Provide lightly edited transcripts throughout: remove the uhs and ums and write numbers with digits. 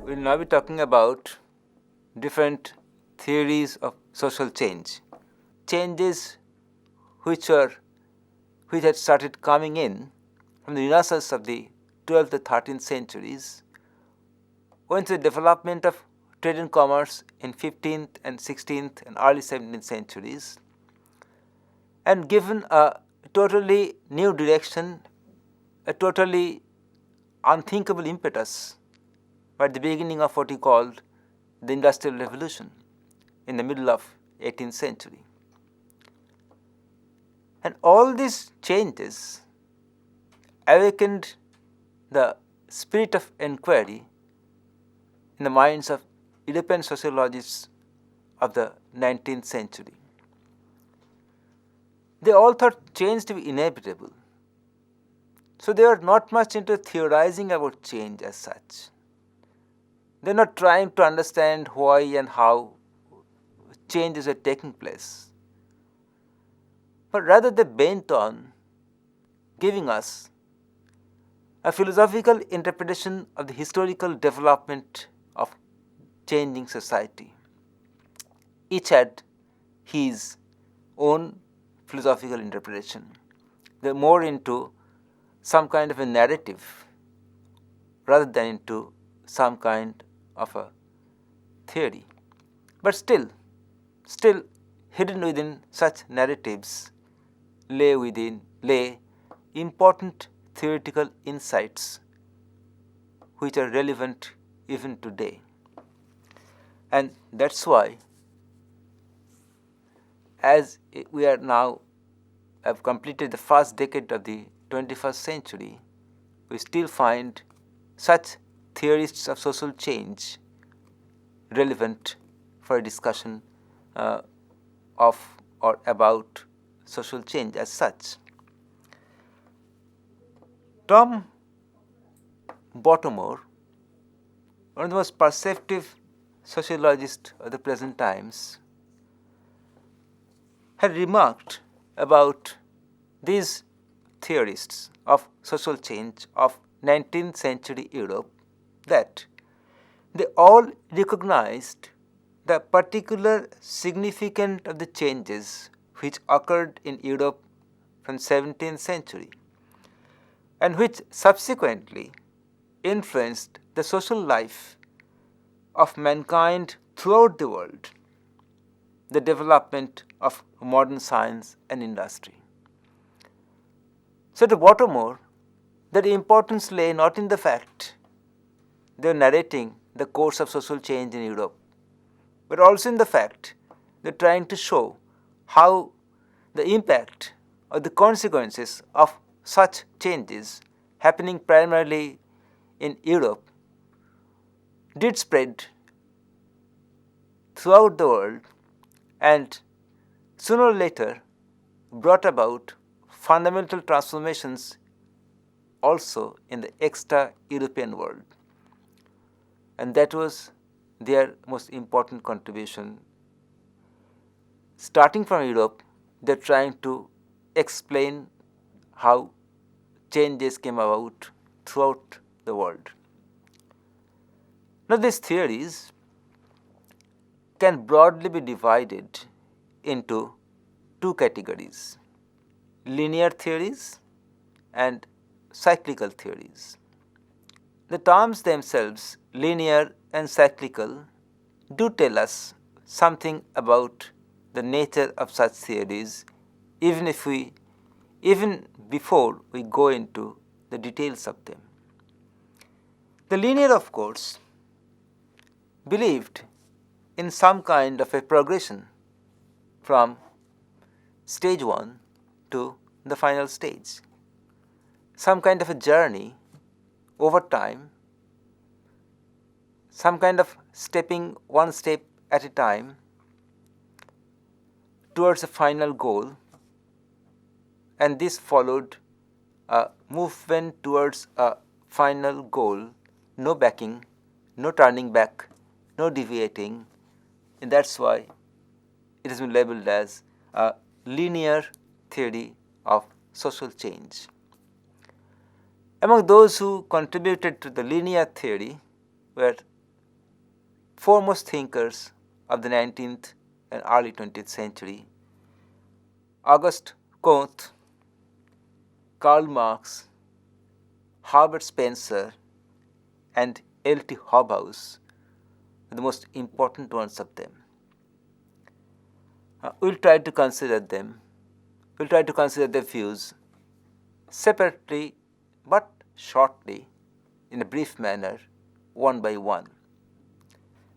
We'll now be talking about different theories of social change. Changes which had started coming in from the Renaissance of the 12th to 13th centuries, went through the development of trade and commerce in 15th and 16th and early 17th centuries, and given a totally new direction, a totally unthinkable impetus at the beginning of what he called the Industrial Revolution in the middle of 18th century. And all these changes awakened the spirit of inquiry in the minds of European sociologists of the 19th century. They all thought change to be inevitable. So they were not much into theorizing about change as such. They're not trying to understand why and how changes are taking place, but rather they bent on giving us a philosophical interpretation of the historical development of changing society. Each had his own philosophical interpretation. They're more into some kind of a narrative rather than into some kind of a theory. But still hidden within such narratives lay important theoretical insights which are relevant even today. And that's why, as we are now have completed the first decade of the 21st century, we still find such theorists of social change relevant for a discussion of or about social change as such. Tom Baltimore, one of the most perceptive sociologists of the present times, had remarked about these theorists of social change of 19th century Europe that they all recognized the particular significance of the changes which occurred in Europe from 17th century and which subsequently influenced the social life of mankind throughout the world, the development of modern science and industry. So to Baltimore, the importance lay not in the fact they are narrating the course of social change in Europe, but also in the fact they are trying to show how the impact or the consequences of such changes happening primarily in Europe did spread throughout the world and sooner or later brought about fundamental transformations also in the extra-European world. And that was their most important contribution. Starting from Europe, they're trying to explain how changes came about throughout the world. Now, these theories can broadly be divided into two categories: linear theories and cyclical theories. The terms themselves, linear and cyclical, do tell us something about the nature of such theories, even before we go into the details of them. The linear, of course, believed in some kind of a progression from stage 1 to the final stage, some kind of a journey over time, some kind of stepping one step at a time towards a final goal, and this followed a movement towards a final goal, no backing, no turning back, no deviating, and that's why it has been labeled as a linear theory of social change. Among those who contributed to the linear theory were foremost thinkers of the 19th and early 20th century, Auguste Comte, Karl Marx, Herbert Spencer, and L.T. Hobhouse are the most important ones of them. We'll try to consider them. We'll try to consider their views separately but shortly, in a brief manner, one by one.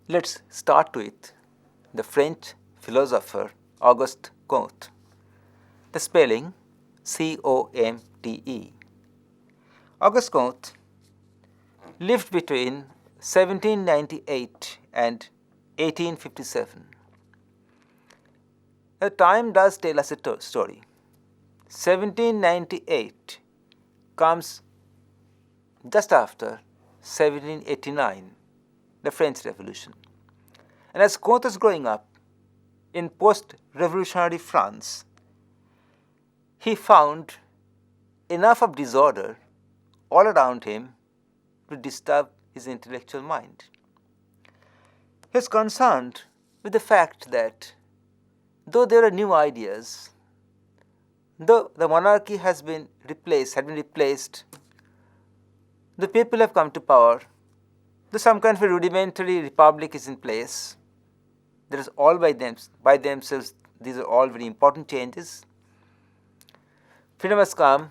Let's start with the French philosopher Auguste Comte. The spelling C-O-M-T-E. Auguste Comte lived between 1798 and 1857. The time does tell us a story. 1798 comes just after 1789, the French Revolution. And as Comte was growing up in post-revolutionary France, he found enough of disorder all around him to disturb his intellectual mind. He was concerned with the fact that though there are new ideas, though the monarchy had been replaced, the people have come to power, though some kind of a rudimentary republic is in place, that is all by themselves, these are all very important changes. Freedom has come,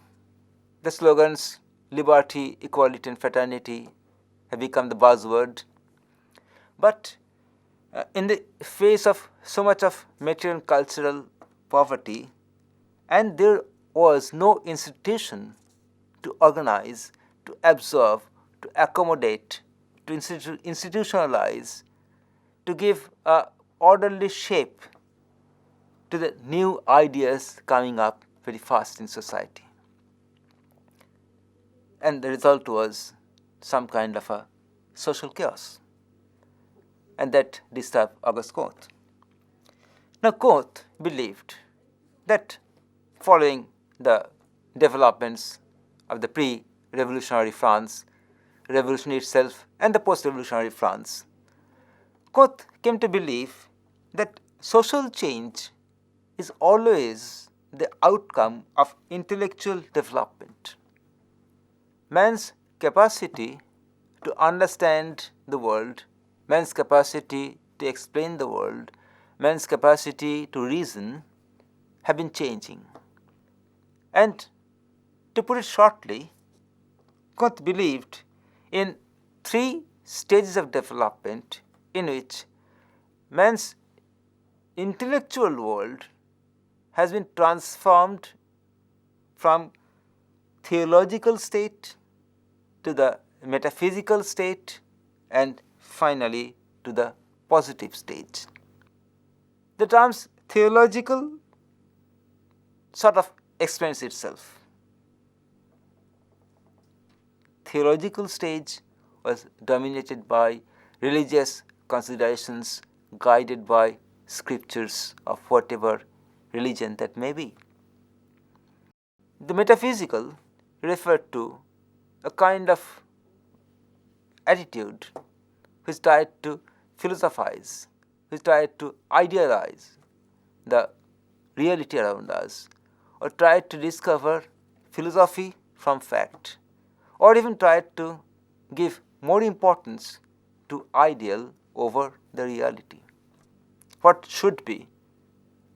the slogans liberty, equality and fraternity have become the buzzword. But in the face of so much of material and cultural poverty, and there was no institution to organize, to absorb, to accommodate, to institutionalize, to give a orderly shape to the new ideas coming up very fast in society. And the result was some kind of a social chaos. And that disturbed Auguste Comte. Now Comte believed that following the developments of the pre-revolutionary France, revolution itself and the post-revolutionary France, Comte came to believe that social change is always the outcome of intellectual development. Man's capacity to understand the world, man's capacity to explain the world, man's capacity to reason have been changing. And to put it shortly, Comte believed in 3 stages of development in which man's intellectual world has been transformed from theological state to the metaphysical state and finally to the positive stage. The terms theological sort of explains itself. Theological stage was dominated by religious considerations guided by scriptures of whatever religion that may be. The metaphysical referred to a kind of attitude which tried to philosophize, which tried to idealize the reality around us, or tried to discover philosophy from fact, or even tried to give more importance to ideal over the reality. What should be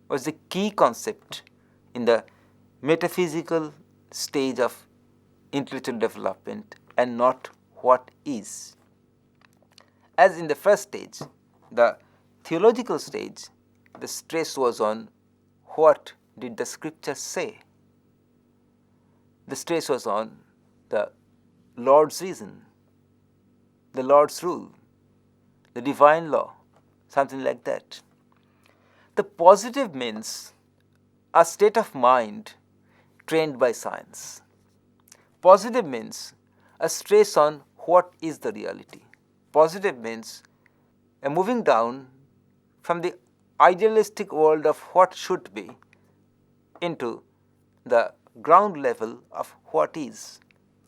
was the key concept in the metaphysical stage of intellectual development and not what is. As in the first stage, the theological stage, the stress was on what did the scripture say. The stress was on the Lord's reason, the Lord's rule, the divine law, something like that. The positive means a state of mind trained by science. Positive means a stress on what is the reality. Positive means a moving down from the idealistic world of what should be into the ground level of what is.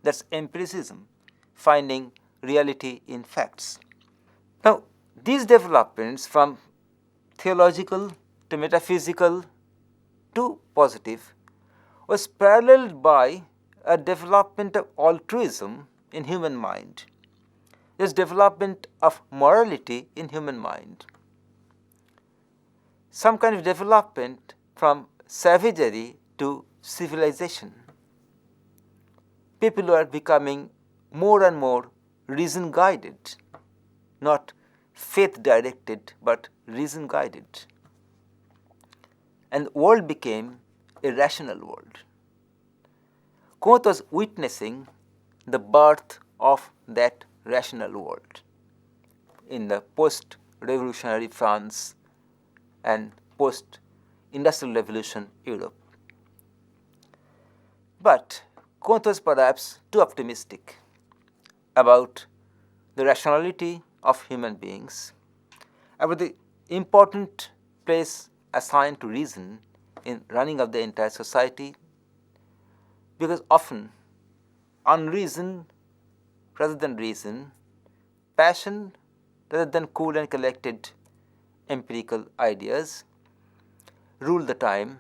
That's empiricism, finding reality in facts. Now, These developments from theological to metaphysical to positive was paralleled by a development of altruism in human mind. This development of morality in human mind. Some kind of development from savagery to civilization. People are becoming more and more reason guided, not faith directed, but reason guided. And the world became a rational world. Comte was witnessing the birth of that rational world in the post-revolutionary France and post-industrial revolution Europe. But Comte was perhaps too optimistic about the rationality of human beings, about the important place assigned to reason in running of the entire society, because often unreason rather than reason, passion rather than cool and collected empirical ideas rule the time.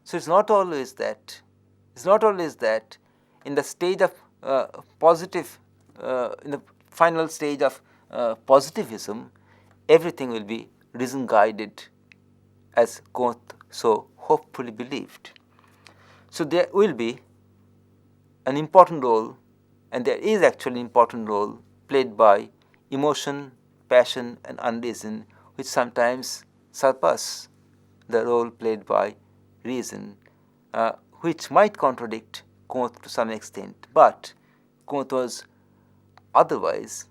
So it's not always that. It's not always that in the stage of positive, in the final stage of positivism, everything will be reason guided, as Comte so hopefully believed. So there will be an important role, and there is actually an important role played by emotion, passion, and unreason, which sometimes surpass the role played by reason, which might contradict Comte to some extent. But Comte was otherwise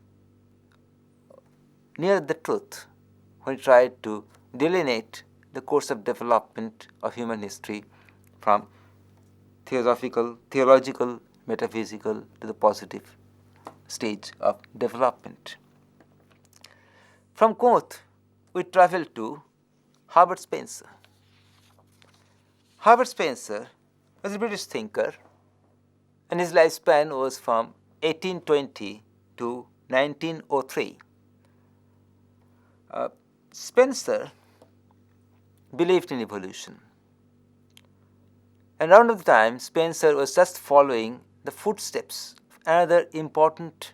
near the truth when he tried to delineate the course of development of human history from theological, metaphysical to the positive stage of development. From Comte, we travel to Herbert Spencer. Herbert Spencer was a British thinker, and his lifespan was from 1820 to 1903. Spencer believed in evolution. And around the time, Spencer was just following the footsteps of another important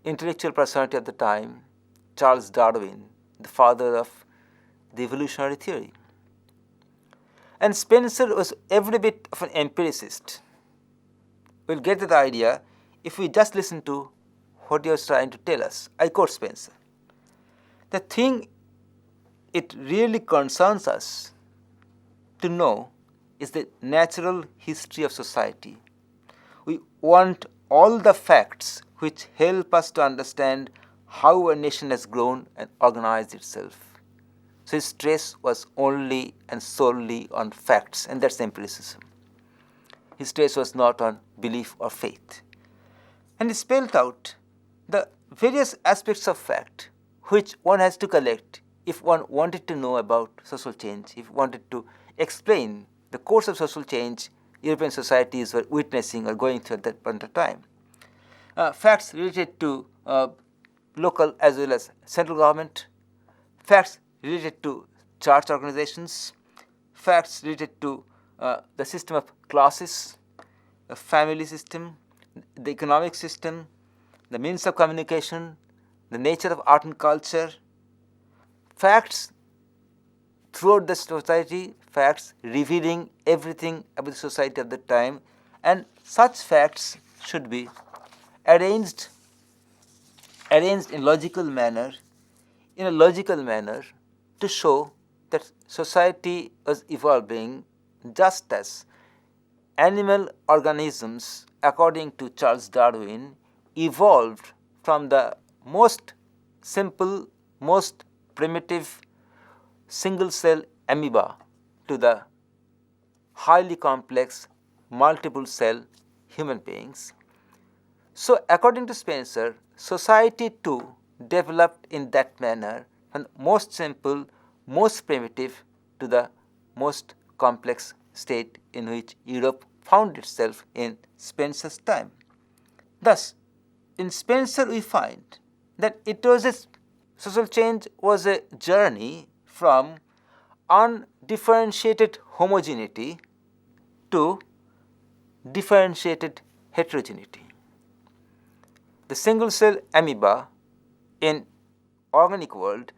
intellectual personality of the time, Charles Darwin, the father of the evolutionary theory. And Spencer was every bit of an empiricist. We'll get the idea if we just listen to what he was trying to tell us. I quote Spencer. The thing it really concerns us to know is the natural history of society. We want all the facts which help us to understand how a nation has grown and organized itself. So his stress was only and solely on facts, and that's empiricism. His stress was not on belief or faith. And he spelled out the various aspects of fact which one has to collect if one wanted to know about social change, if wanted to explain the course of social change European societies were witnessing or going through at that point of time. Facts related to local as well as central government, facts related to church organizations, facts related to the system of classes, the family system, the economic system, the means of communication, the nature of art and culture, facts throughout the society, facts revealing everything about the society of the time, and such facts should be arranged in logical manner, to show that society was evolving just as animal organisms, according to Charles Darwin, evolved from the most simple, most primitive single cell amoeba to the highly complex multiple cell human beings. So according to Spencer, society too developed in that manner, from the most simple, most primitive to the most complex state in which Europe found itself in Spencer's time. Thus, in Spencer we find that it was a social change was a journey from undifferentiated homogeneity to differentiated heterogeneity. The single cell amoeba in organic world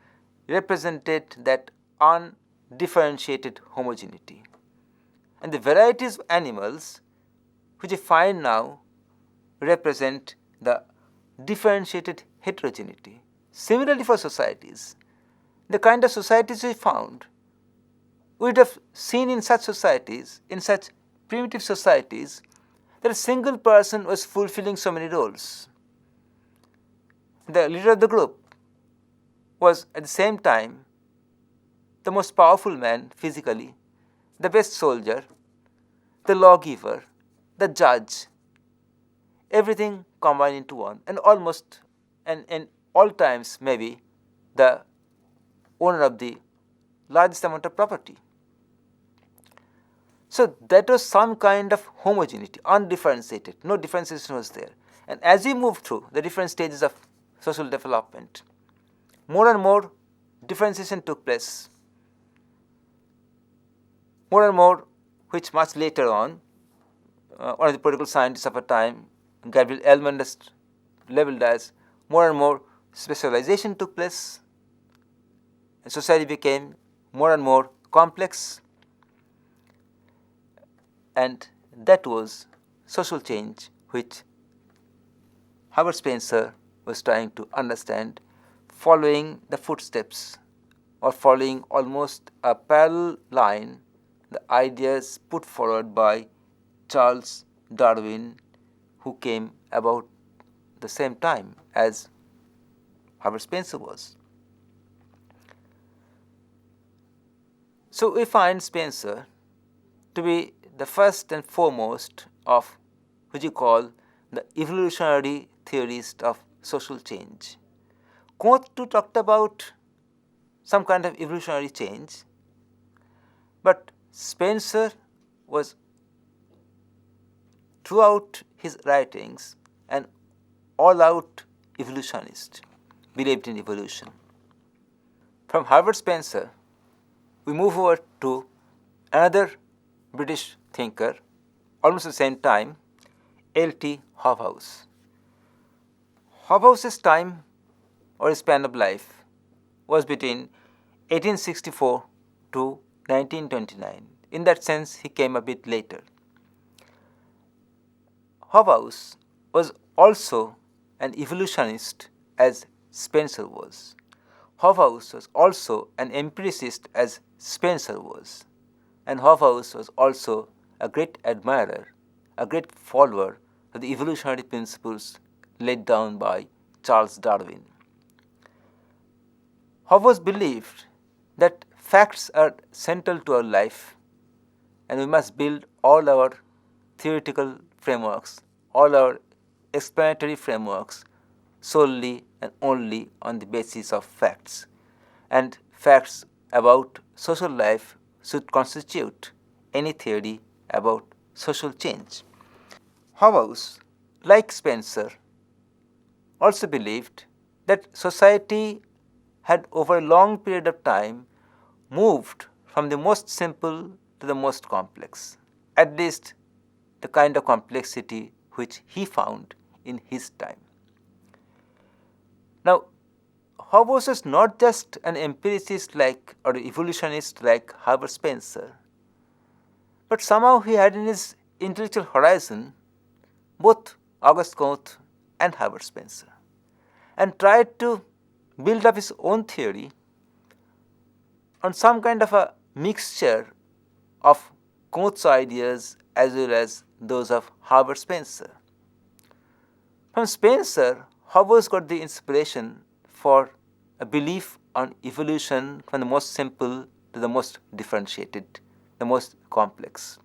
represented that undifferentiated homogeneity. And the varieties of animals which we find now represent the differentiated heterogeneity. Similarly for societies, the kind of societies we found, we would have seen in such societies, in such primitive societies, that a single person was fulfilling so many roles. The leader of the group was at the same time the most powerful man physically, the best soldier, the lawgiver, the judge, everything combined into one, and almost, and in all times maybe, the owner of the largest amount of property. So that was some kind of homogeneity, undifferentiated, no differentiation was there. And as we move through the different stages of social development, more and more differentiation took place. More and more, which much later on, one of the political scientists of a time, Gabriel Ellman, has labeled as more and more specialization took place, and society became more and more complex, and that was social change which Herbert Spencer was trying to understand, following the footsteps or following almost a parallel line the ideas put forward by Charles Darwin, who came about the same time as Herbert Spencer was. So we find Spencer to be the first and foremost of which you call the evolutionary theorist of social change. Comte too talked about some kind of evolutionary change, but Spencer was throughout his writings an all-out evolutionist, believed in evolution. From Herbert Spencer, we move over to another British thinker, almost at the same time, L.T. Hobhouse. Hobhouse's time or span of life was between 1864 to 1929. In that sense, he came a bit later. Hobhouse was also an evolutionist as Spencer was. Hobhouse was also an empiricist as Spencer was. And Hobhouse was also a great admirer, a great follower of the evolutionary principles laid down by Charles Darwin. Hobhouse believed that facts are central to our life, and we must build all our theoretical frameworks, all our explanatory frameworks solely and only on the basis of facts. And facts about social life should constitute any theory about social change. Hobhouse, like Spencer, also believed that society had over a long period of time moved from the most simple to the most complex, at least the kind of complexity which he found in his time. Now, Hobhouse was not just an empiricist like or evolutionist like Herbert Spencer, but somehow he had in his intellectual horizon both Auguste Comte and Herbert Spencer, and tried to build up his own theory on some kind of a mixture of Comte's ideas as well as those of Herbert Spencer. From Spencer, Hobhouse got the inspiration for a belief on evolution from the most simple to the most differentiated, the most complex.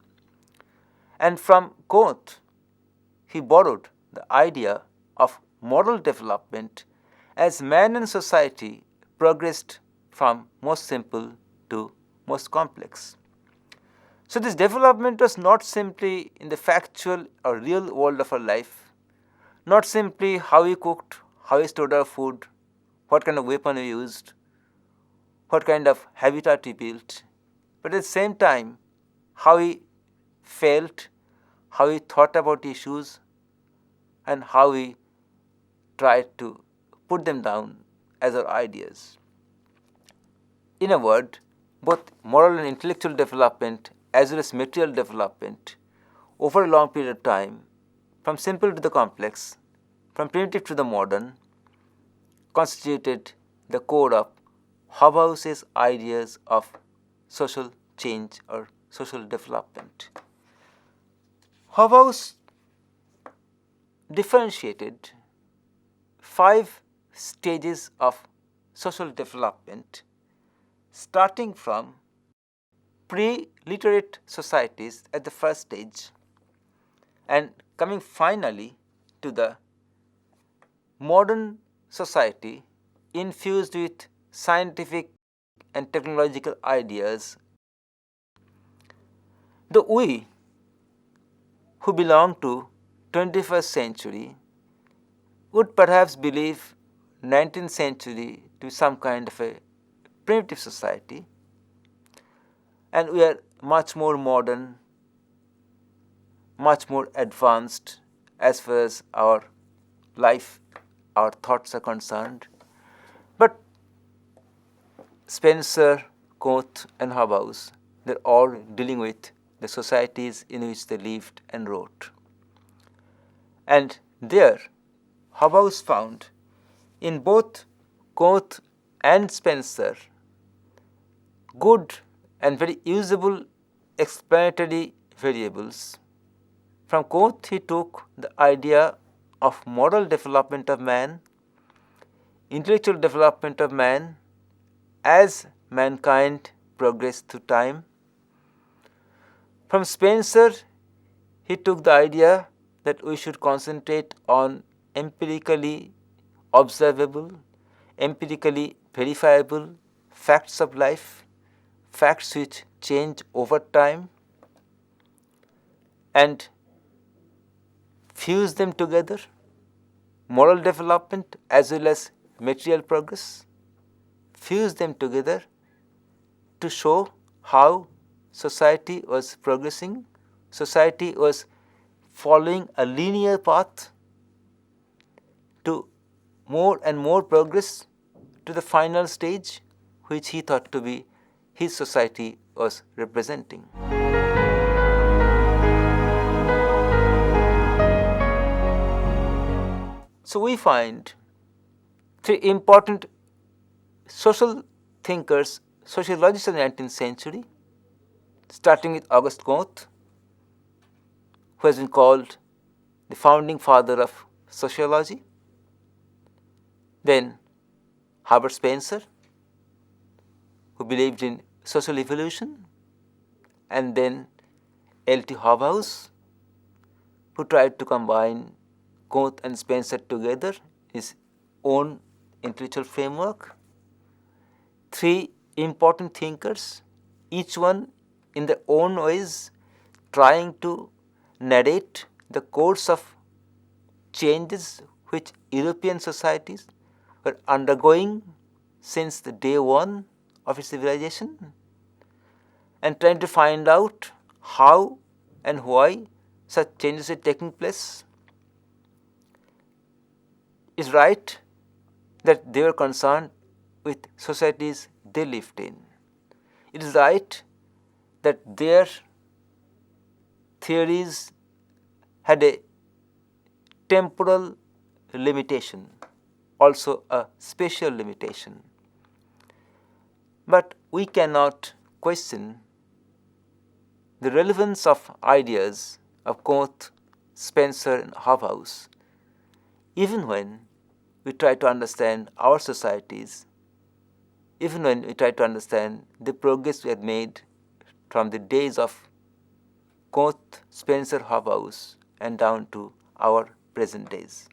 And from Comte, he borrowed the idea of moral development as man and society progressed from most simple to most complex. So this development was not simply in the factual or real world of our life, not simply how we cooked, how we stored our food, what kind of weapon we used, what kind of habitat we built, but at the same time, how we felt, how we thought about issues, and how we tried to put them down as our ideas. In a word, both moral and intellectual development as well as material development over a long period of time, from simple to the complex, from primitive to the modern, constituted the core of Hobhouse's ideas of social change or social development. Hobhouse differentiated 5 stages of social development, starting from pre-literate societies at the first stage and coming finally to the modern society infused with scientific and technological ideas. The we who belong to 21st century would perhaps believe 19th century to be some kind of a primitive society, and we are much more modern, much more advanced as far as our life, our thoughts are concerned. But Spencer, Comte and Hobhouse, they're all dealing with the societies in which they lived and wrote. And there, Hobhouse found in both Comte and Spencer good and very usable explanatory variables. From Comte, he took the idea of moral development of man, intellectual development of man as mankind progressed through time. From Spencer, he took the idea that we should concentrate on empirically observable, empirically verifiable facts of life, facts which change over time, and fuse them together, moral development as well as material progress, fuse them together to show how society was progressing, society was following a linear path to more and more progress to the final stage which he thought to be his society was representing. So we find 3 important social thinkers, sociologists of the 19th century, starting with Auguste Comte, who has been called the founding father of sociology, then Herbert Spencer, who believed in social evolution, and then L.T. Hobhouse, who tried to combine Comte and Spencer together in his own intellectual framework. 3 important thinkers, each one in their own ways trying to narrate the course of changes which European societies were undergoing since the day one of its civilization, and trying to find out how and why such changes are taking place. It's right that they were concerned with societies they lived in. It is right that their theories had a temporal limitation, also a spatial limitation. But we cannot question the relevance of ideas of Comte, Spencer and Hobhouse, even when we try to understand our societies, even when we try to understand the progress we have made from the days of Comte, Spencer, Hobhouse and down to our present days.